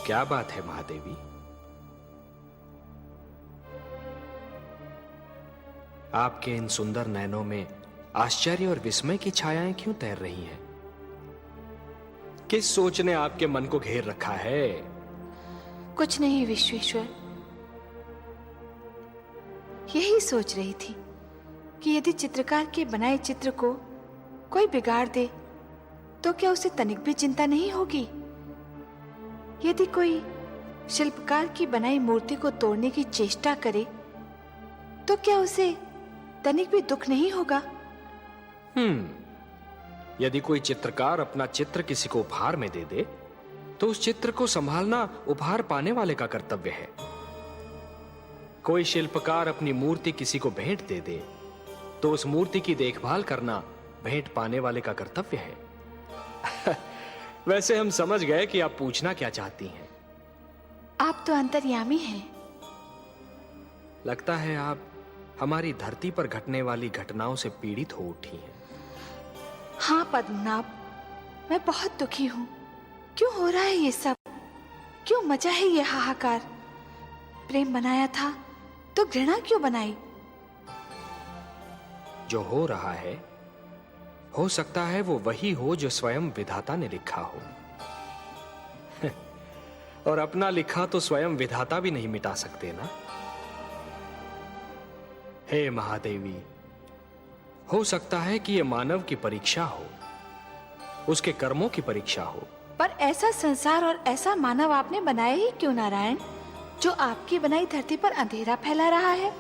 क्या बात है महादेवी? आपके इन सुंदर नयनों में आश्चर्य और विस्मय की छायाएं क्यों तैर रही हैं? किस सोच ने आपके मन को घेर रखा है? कुछ नहीं विश्वेश्वर, यही सोच रही थी कि यदि चित्रकार के बनाए चित्र को कोई बिगाड़ दे तो क्या उसे तनिक भी चिंता नहीं होगी? यदि कोई शिल्पकार की बनाई मूर्ति को तोड़ने की चेष्टा करे तो क्या उसे तनिक भी दुख नहीं होगा? यदि कोई चित्रकार अपना चित्र किसी को उपहार में दे दे तो उस चित्र को संभालना उपहार पाने वाले का कर्तव्य है। कोई शिल्पकार अपनी मूर्ति किसी को भेंट दे दे तो उस मूर्ति की देखभाल करना भेंट पाने वाले का कर्तव्य है। वैसे हम समझ गए कि आप पूछना क्या चाहती हैं। आप तो अंतर्यामी हैं। लगता है आप हमारी धरती पर घटने वाली घटनाओं से पीड़ित हो उठी हैं। हाँ पद्मनाभ, मैं बहुत दुखी हूँ। क्यों हो रहा है ये सब? क्यों मचा है ये हाहाकार? प्रेम बनाया था तो घृणा क्यों बनाई? जो हो रहा है हो सकता है वो वही हो जो स्वयं विधाता ने लिखा हो। और अपना लिखा तो स्वयं विधाता भी नहीं मिटा सकते ना। हे महादेवी, हो सकता है कि यह मानव की परीक्षा हो, उसके कर्मों की परीक्षा हो। पर ऐसा संसार और ऐसा मानव आपने बनाया ही क्यों नारायण, जो आपकी बनाई धरती पर अंधेरा फैला रहा है?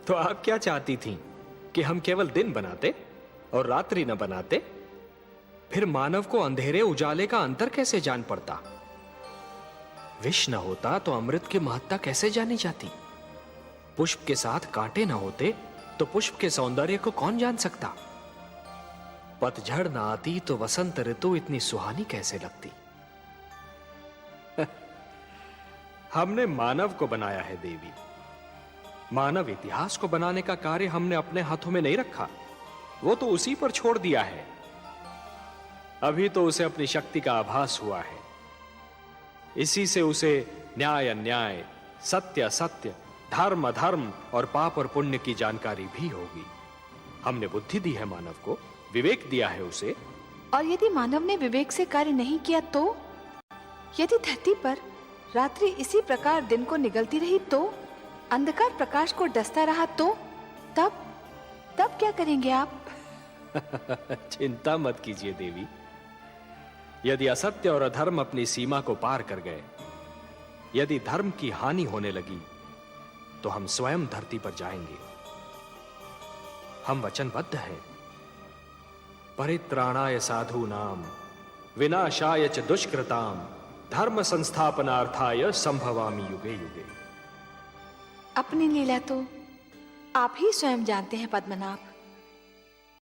तो आप क्या चाहती थीं कि हम केवल दिन बनाते और रात्रि न बनाते? फिर मानव को अंधेरे उजाले का अंतर कैसे जान पड़ता? विष न होता तो अमृत की महत्ता कैसे जानी जाती? पुष्प के साथ कांटे न होते तो पुष्प के सौंदर्य को कौन जान सकता? पतझड़ न आती तो वसंत ऋतु इतनी सुहानी कैसे लगती? हमने मानव को बनाया है देवी। मानव इतिहास को बनाने का कार्य हमने अपने हाथों में नहीं रखा, वो तो उसी पर छोड़ दिया है। अभी तो उसे अपनी शक्ति का आभास हुआ है। इसी से उसे न्याय अन्याय, सत्य असत्य, धर्म अधर्म और पाप और पुण्य की जानकारी भी होगी। हमने बुद्धि दी है मानव को, विवेक दिया है उसे। और यदि मानव ने विवेक से कार्य नहीं किया तो? यदि धरती पर रात्रि इसी प्रकार दिन को निगलती रही तो? अंधकार प्रकाश को डसता रहा तो? तब क्या करेंगे आप? चिंता मत कीजिए देवी। यदि असत्य और अधर्म अपनी सीमा को पार कर गए, यदि धर्म की हानि होने लगी, तो हम स्वयं धरती पर जाएंगे। हम वचनबद्ध हैं। परित्राणाय साधूनाम विनाशाय च दुष्कृताम धर्म संस्थापनार्थाय संभवामि युगे युगे। अपनी लीला तो आप ही स्वयं जानते हैं पद्मनाभ।